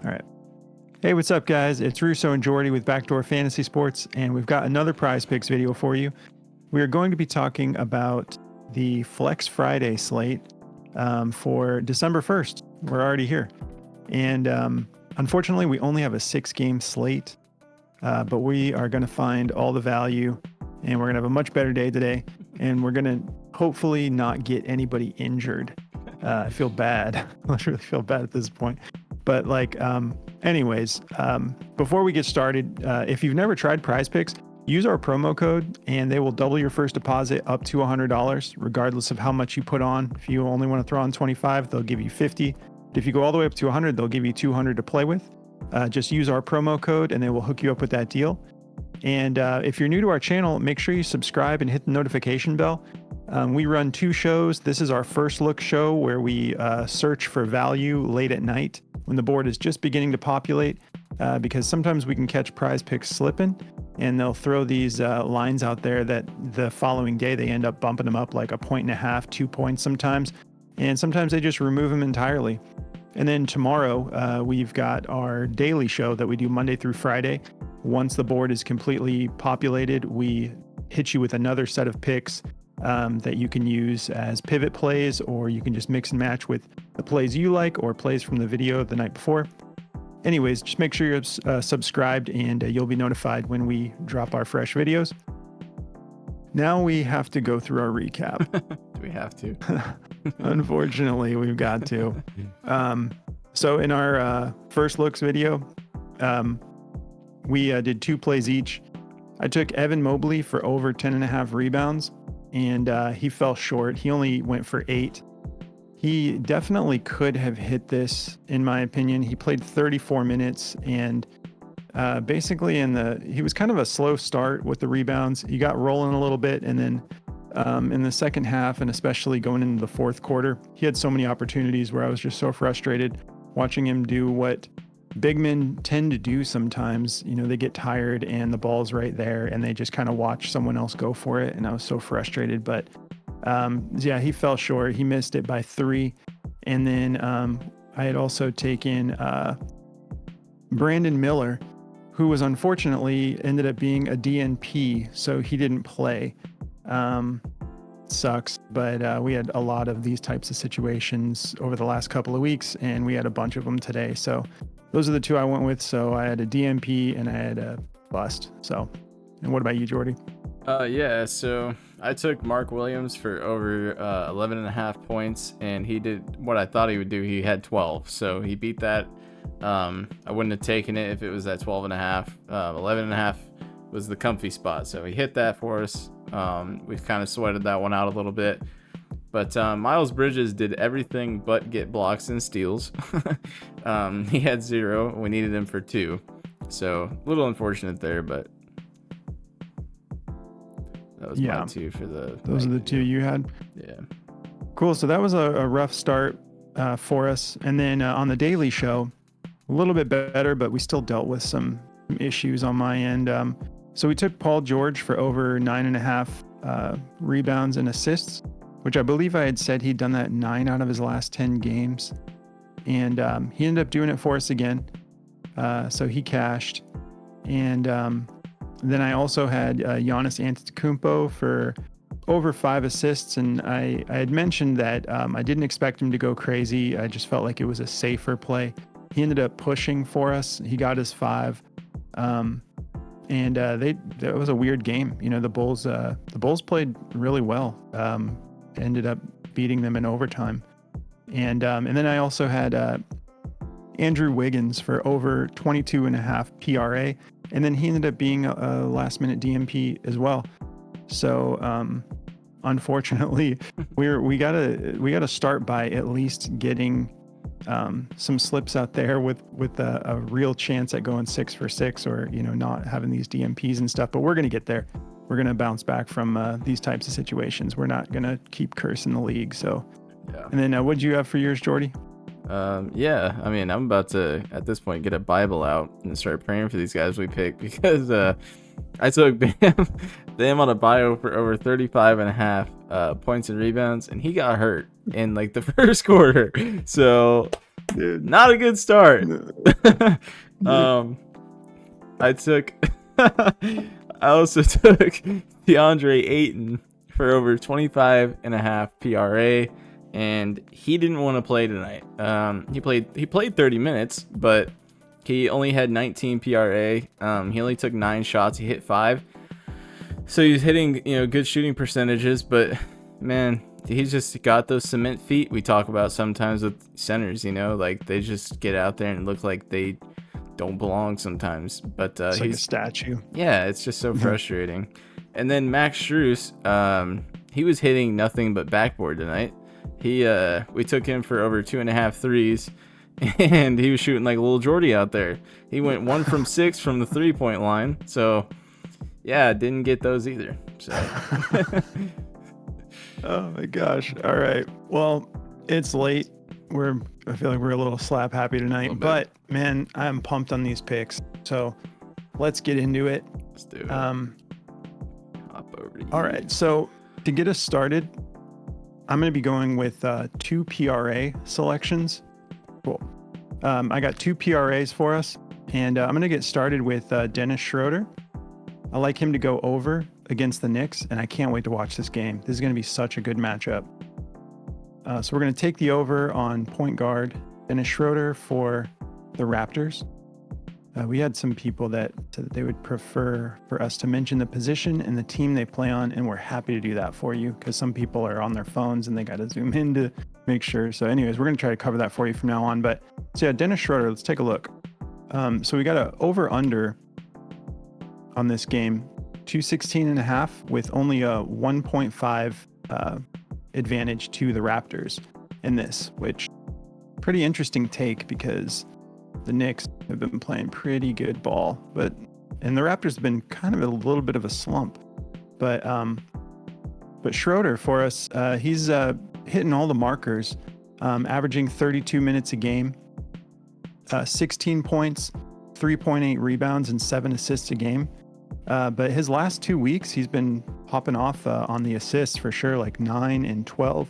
All right. Hey, what's up, guys? It's Russo and Jordy with Backdoor Fantasy Sports, and we've got another Prize Picks video for you. We are going to be talking about the Flex Friday slate for December 1st. We're already here. And unfortunately, we only have a 6-game slate, but we are going to find all the value, and we're going to have a much better day today, and we're going to hopefully not get anybody injured. I feel bad. I really feel bad at this point. But anyways, before we get started, if you've never tried Prize Picks, use our promo code and they will double your first deposit up to $100, regardless of how much you put on. If you only want to throw on 25, they'll give you 50. If you go all the way up to 100, they'll give you 200 to play with. Just use our promo code and they will hook you up with that deal. And if you're new to our channel, make sure you subscribe and hit the notification bell. We run 2 shows. This is our first look show where we search for value late at night when the board is just beginning to populate, because sometimes we can catch Prize Picks slipping and they'll throw these lines out there that the following day they end up bumping them up like 1.5, 2 points sometimes. And sometimes they just remove them entirely. And then tomorrow, we've got our daily show that we do Monday through Friday. Once the board is completely populated, we hit you with another set of picks that you can use as pivot plays, or you can just mix and match with the plays you like or plays from the video the night before. Anyways, just make sure you're subscribed and you'll be notified when we drop our fresh videos. Now we have to go through our recap. Do we have to? Unfortunately, we've got to. So in our first looks video, we did 2 plays each. I took Evan Mobley for over 10.5 rebounds, and he fell short. He only went for 8. He definitely could have hit this, in my opinion. He played 34 minutes, and basically he was kind of a slow start with the rebounds. He got rolling a little bit, and then in the second half, and especially going into the fourth quarter, he had so many opportunities where I was just so frustrated watching him do what big men tend to do sometimes. You know, they get tired and the ball's right there and they just kind of watch someone else go for it. And I was so frustrated, but yeah, he fell short. He missed it by 3. And then I had also taken Brandon Miller, who was unfortunately ended up being a DNP, so he didn't play. Sucks, but we had a lot of these types of situations over the last couple of weeks, and we had a bunch of them today. So those are the 2 I went with. So I had a DNP and I had a bust. So, and what about you, Jordy? Yeah, so I took Mark Williams for over 11.5 points, and he did what I thought he would do. He had 12, so he beat that. I wouldn't have taken it if it was at 12.5. 11.5 was the comfy spot, so he hit that for us. We've kind of sweated that one out a little bit, but Miles Bridges did everything but get blocks and steals. He had 0. We needed him for 2, so a little unfortunate there, but that was my 2 for the. Those are the 2 you had. Yeah. Cool. So that was a rough start for us, and then on the daily show, a little bit better, but we still dealt with some issues on my end. So we took Paul George for over 9.5 rebounds and assists, which I believe I had said he'd done that 9 out of his last 10 games. And he ended up doing it for us again. So he cashed. And then I also had Giannis Antetokounmpo for over 5 assists. And I had mentioned that I didn't expect him to go crazy. I just felt like it was a safer play. He ended up pushing for us. He got his 5. And that was a weird game. You know, the Bulls played really well. Ended up beating them in overtime. And then I also had Andrew Wiggins for over 22.5 PRA. And then he ended up being a last minute DMP as well. So unfortunately, we gotta start by at least getting some slips out there with a real chance at going 6 for 6, or, you know, not having these DMPs and stuff. But we're going to get there. We're going to bounce back from these types of situations. We're not going to keep cursing the league. So, yeah. And then what'd you have for yours, Jordy? Yeah, I mean, I'm about to, at this point, get a Bible out and start praying for these guys we picked, because I took Bam on a bio for over 35.5. points and rebounds, and he got hurt in like the first quarter. So, Dude. not a good start. No. I took I also took DeAndre Ayton for over 25.5 PRA, and he didn't want to play tonight. He played 30 minutes, but he only had 19 PRA. He only took 9 shots. He hit 5. So he's hitting, good shooting percentages, but man, he's just got those cement feet we talk about sometimes with centers, like they just get out there and look like they don't belong sometimes. But It's like a statue. Yeah, it's just so frustrating. And then Max Strus, he was hitting nothing but backboard tonight. We took him for over 2.5 threes, and he was shooting like little Jordy out there. He went 1 from 6 from the 3-point line. So yeah, didn't get those either. So Oh my gosh. All right. Well, it's late. I feel like we're a little slap happy tonight, but man, I'm pumped on these picks. So let's get into it. Let's do it. Hop over to you. All right. So to get us started, I'm going to be going with 2 PRA selections. Cool. I got 2 PRAs for us, and I'm going to get started with Dennis Schroeder. I like him to go over against the Knicks, and I can't wait to watch this game. This is going to be such a good matchup. So we're going to take the over on point guard Dennis Schroeder for the Raptors. We had some people that said that they would prefer for us to mention the position and the team they play on, and we're happy to do that for you because some people are on their phones and they got to zoom in to make sure. So anyways, we're going to try to cover that for you from now on. But so yeah, Dennis Schroeder, let's take a look. So we got an over-under on this game, 216.5 with only a 1.5 advantage to the Raptors in this, which pretty interesting take because the Knicks have been playing pretty good ball, and the Raptors have been kind of a little bit of a slump. But Schroeder for us, he's hitting all the markers, averaging 32 minutes a game, 16 points, 3.8 rebounds, and 7 assists a game. But his last 2 weeks, he's been popping off on the assists for sure, like 9 and 12.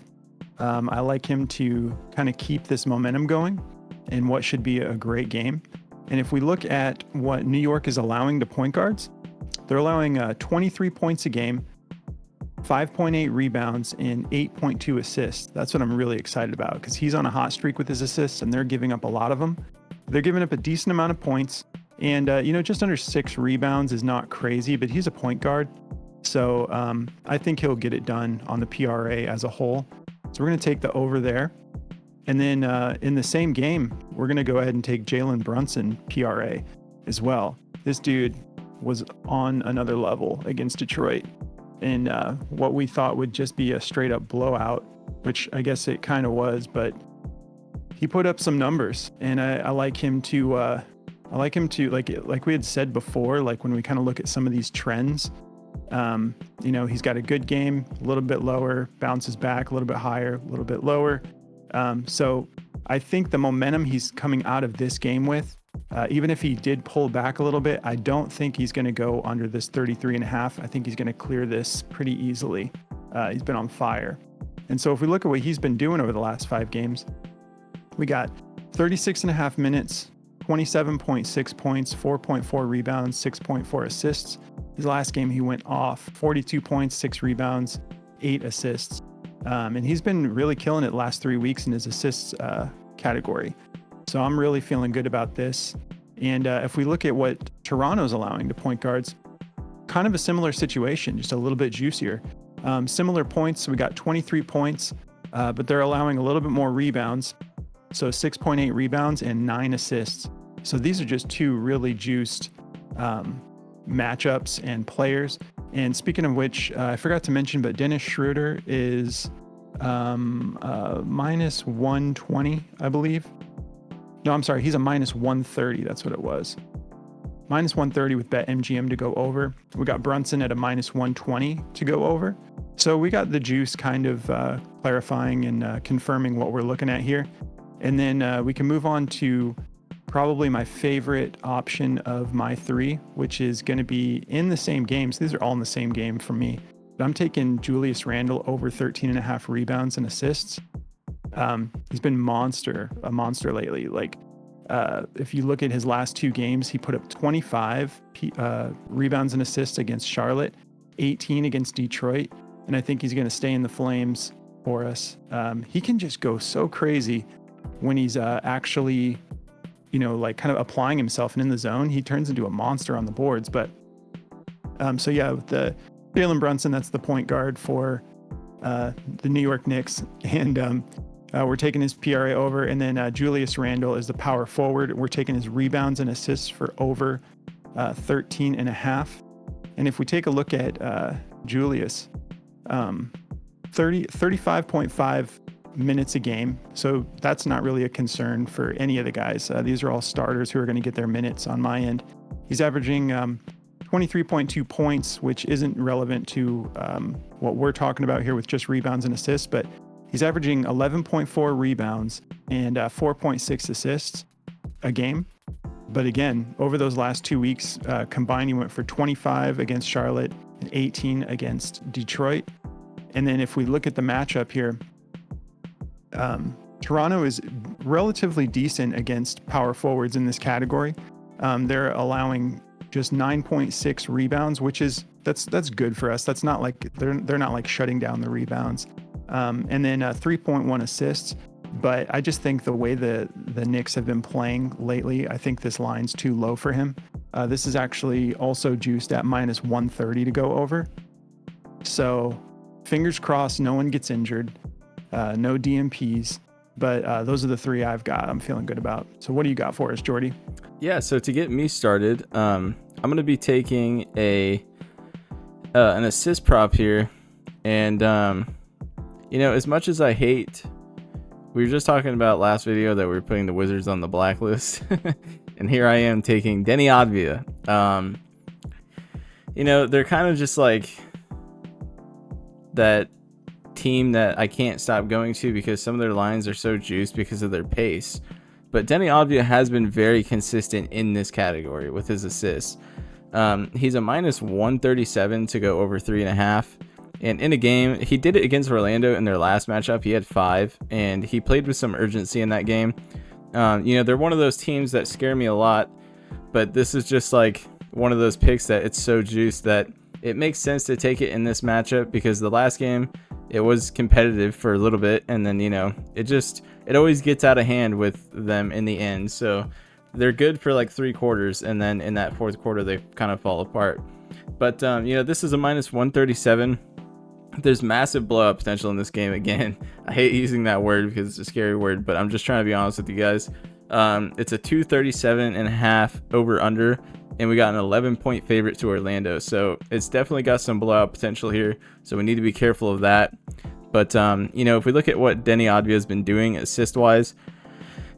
I like him to kind of keep this momentum going in what should be a great game. And if we look at what New York is allowing to point guards, they're allowing 23 points a game, 5.8 rebounds, and 8.2 assists. That's what I'm really excited about because he's on a hot streak with his assists, and they're giving up a lot of them. They're giving up a decent amount of points. And, just under 6 rebounds is not crazy, but he's a point guard. So I think he'll get it done on the PRA as a whole. So we're going to take the over there. And then in the same game, we're going to go ahead and take Jalen Brunson PRA as well. This dude was on another level against Detroit in what we thought would just be a straight up blowout, which I guess it kind of was, but he put up some numbers, and I like him to like we had said before, like when we kind of look at some of these trends, he's got a good game, a little bit lower, bounces back, a little bit higher, a little bit lower. So I think the momentum he's coming out of this game with, even if he did pull back a little bit, I don't think he's going to go under this 33.5. I think he's going to clear this pretty easily. He's been on fire. And so if we look at what he's been doing over the last 5 games, we got 36.5 minutes, 27.6 points, 4.4 rebounds, 6.4 assists. His last game, he went off 42 points, 6 rebounds, 8 assists. And he's been really killing it last 3 weeks in his assists category. So I'm really feeling good about this. And if we look at what Toronto's allowing to point guards, kind of a similar situation, just a little bit juicier. Similar points, we got 23 points, but they're allowing a little bit more rebounds. So 6.8 rebounds and 9 assists. So these are just 2 really juiced matchups and players. And speaking of which, I forgot to mention, but Dennis Schroeder is minus 120, I believe. No, I'm sorry. He's a minus 130. That's what it was. Minus 130 with BetMGM to go over. We got Brunson at a minus 120 to go over. So we got the juice kind of clarifying and confirming what we're looking at here. And then we can move on to probably my favorite option of my 3, which is going to be in the same games. These are all in the same game for me. but I'm taking Julius Randle over 13.5 rebounds and assists. He's been a monster lately. Like, if you look at his last 2 games, he put up 25 rebounds and assists against Charlotte, 18 against Detroit, and I think he's going to stay in the Flames for us. He can just go so crazy when he's actually, like kind of applying himself and in the zone. He turns into a monster on the boards. But so yeah, with the Jalen Brunson, that's the point guard for the New York Knicks, and we're taking his PRA over. And then Julius Randle is the power forward. We're taking his rebounds and assists for over 13.5. And if we take a look at Julius, 35.5 minutes a game. So that's not really a concern for any of the guys. These are all starters who are going to get their minutes on my end. He's averaging 23.2 points, which isn't relevant to what we're talking about here with just rebounds and assists, but he's averaging 11.4 rebounds and 4.6 assists a game. But again, over those last 2 weeks combined, he went for 25 against Charlotte and 18 against Detroit. And then if we look at the matchup here, Toronto is relatively decent against power forwards in this category. They're allowing just 9.6 rebounds, which is that's good for us. That's not like they're not like shutting down the rebounds. And then 3.1 assists. But I just think the way the Knicks have been playing lately, I think this line's too low for him. This is actually also juiced at minus 130 to go over. So fingers crossed, no one gets injured, no DMPs. But those are the 3 I've got. I'm feeling good about. So what do you got for us, Jordy? Yeah, so to get me started, I'm going to be taking an assist prop here. And, as much as I hate, we were just talking about last video that we were putting the Wizards on the blacklist. And here I am taking Denny Advia. They're kind of just like that team that I can't stop going to because some of their lines are so juiced because of their pace. But Denny Advia has been very consistent in this category with his assists. He's a minus 137 to go over 3.5. And in a game, he did it against Orlando in their last matchup. He had 5, and he played with some urgency in that game. They're one of those teams that scare me a lot, but this is just like one of those picks that it's so juiced that it makes sense to take it in this matchup because the last game, it was competitive for a little bit, and then, it always gets out of hand with them in the end. So they're good for like 3 quarters, and then in that 4th quarter, they kind of fall apart. But, this is a minus 137. There's massive blowout potential in this game. Again, I hate using that word because it's a scary word, but I'm just trying to be honest with you guys. It's a 237.5 over under, and we got an 11-point favorite to Orlando. So it's definitely got some blowout potential here. So we need to be careful of that. But, if we look at what Denny Advia has been doing assist-wise,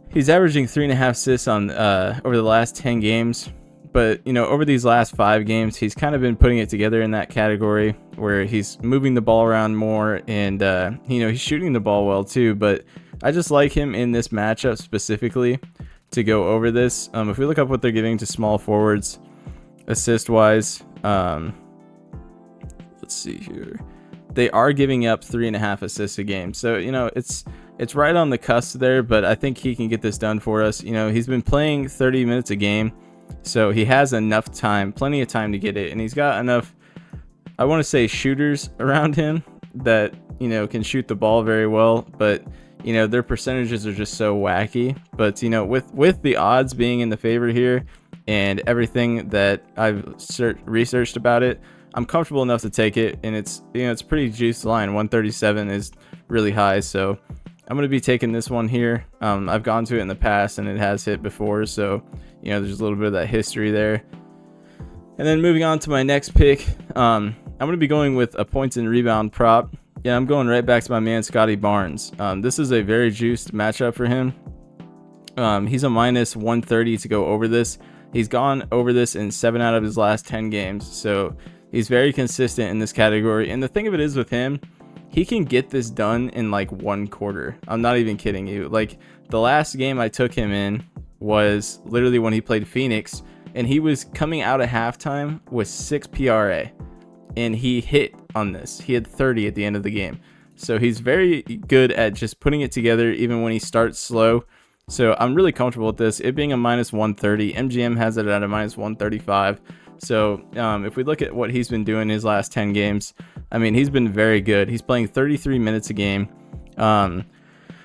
he's averaging 3.5 assists on over the last 10 games. But, over these last 5 games, he's kind of been putting it together in that category where he's moving the ball around more and, he's shooting the ball well too. But I just like him in this matchup specifically to go over this. If we look up what they're giving to small forwards assist-wise, let's see here. They are giving up 3.5 assists a game. So, it's right on the cusp there, but I think he can get this done for us. He's been playing 30 minutes a game. So he has enough time, plenty of time to get it. And he's got enough, I want to say, shooters around him that, can shoot the ball very well. But, their percentages are just so wacky. But, with the odds being in the favor here and everything that I've researched about it, I'm comfortable enough to take it. And it's, it's a pretty juiced line. 137 is really high. So I'm going to be taking this one here. I've gone to it in the past and it has hit before. So, there's a little bit of that history there. And then moving on to my next pick, I'm going to be going with a points and rebound prop. Yeah, I'm going right back to my man, Scotty Barnes. This is a very juiced matchup for him. He's a minus 130 to go over this. He's gone over this in 7 out of his last 10 games. So he's very consistent in this category. And the thing of it is with him, he can get this done in like 1 quarter. I'm not even kidding you. Like the last game I took him in was literally when he played Phoenix, and he was coming out of halftime with 6 PRA. and he hit on this. He had 30 at the end of the game. So he's very good at just putting it together even when he starts slow. So I'm really comfortable with this. It being a minus 130, MGM has it at a minus 135. So if we look at what he's been doing his last 10 games, I mean, he's been very good. He's playing 33 minutes a game.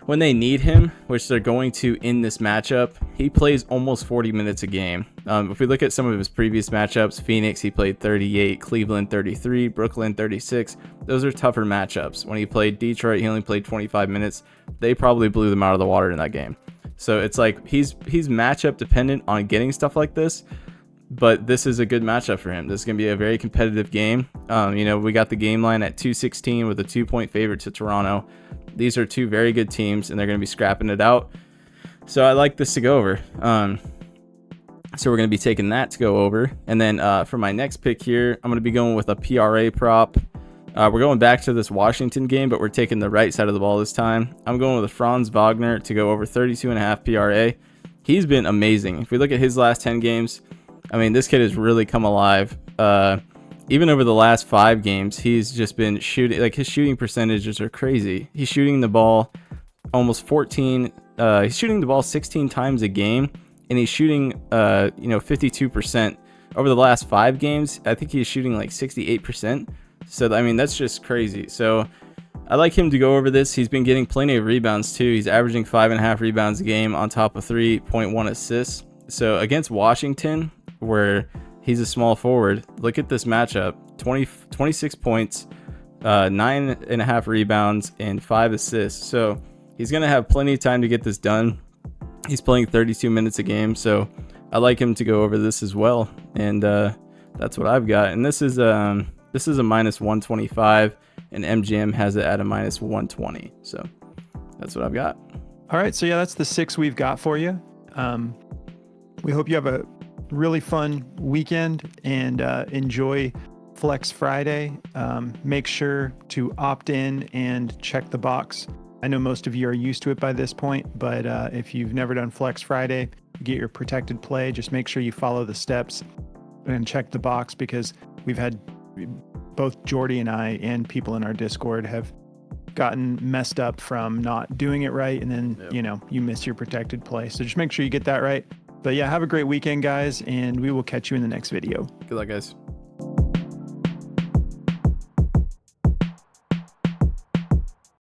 When they need him, which they're going to in this matchup, he plays almost 40 minutes a game. If we look at some of his previous matchups, Phoenix, he played 38, Cleveland 33, Brooklyn 36. Those are tougher matchups. When he played Detroit, he only played 25 minutes. They probably blew them out of the water in that game. So it's like he's matchup dependent on getting stuff like this, but this is a good matchup for him. This is going to be a very competitive game. We got the game line at 216 with a 2-point favorite to Toronto. These are two very good teams, and they're going to be scrapping it out. So I like this to go over. So we're going to be taking that to go over. And then for my next pick here, I'm going to be going with a PRA prop. We're going back to this Washington game, but we're taking the right side of the ball this time. I'm going with a Franz Wagner to go over 32.5 PRA. He's been amazing. If we look at his last 10 games, I mean, this kid has really come alive. Even over the last 5 games, he's just been shooting. Like, his shooting percentages are crazy. He's shooting the ball almost 14. He's shooting the ball 16 times a game, and he's shooting 52%. Over the last 5 games, I think he's shooting like 68%. So I mean, that's just crazy. So I like him to go over this. He's been getting plenty of rebounds too. He's averaging 5.5 rebounds a game on top of 3.1 assists. So against Washington, where he's a small forward, look at this matchup: 26 points, 9.5 rebounds, and 5 assists. So he's gonna have plenty of time to get this done. He's playing 32 minutes a game, so I like him to go over this as well. And that's what I've got. And this is a minus 125, and MGM has it at a minus 120. So that's what I've got. All right. So yeah, that's the 6 we've got for you. We hope you have a really fun weekend and enjoy Flex Friday. Make sure to opt in and check the box. I know most of you are used to it by this point, but if you've never done Flex Friday, get your protected play. Just make sure you follow the steps and check the box, because we've had both Jordy and I and people in our Discord have gotten messed up from not doing it right, and then you miss your protected play. So just make sure you get that right. But yeah, have a great weekend, guys, and we will catch you in the next video. Good luck, guys.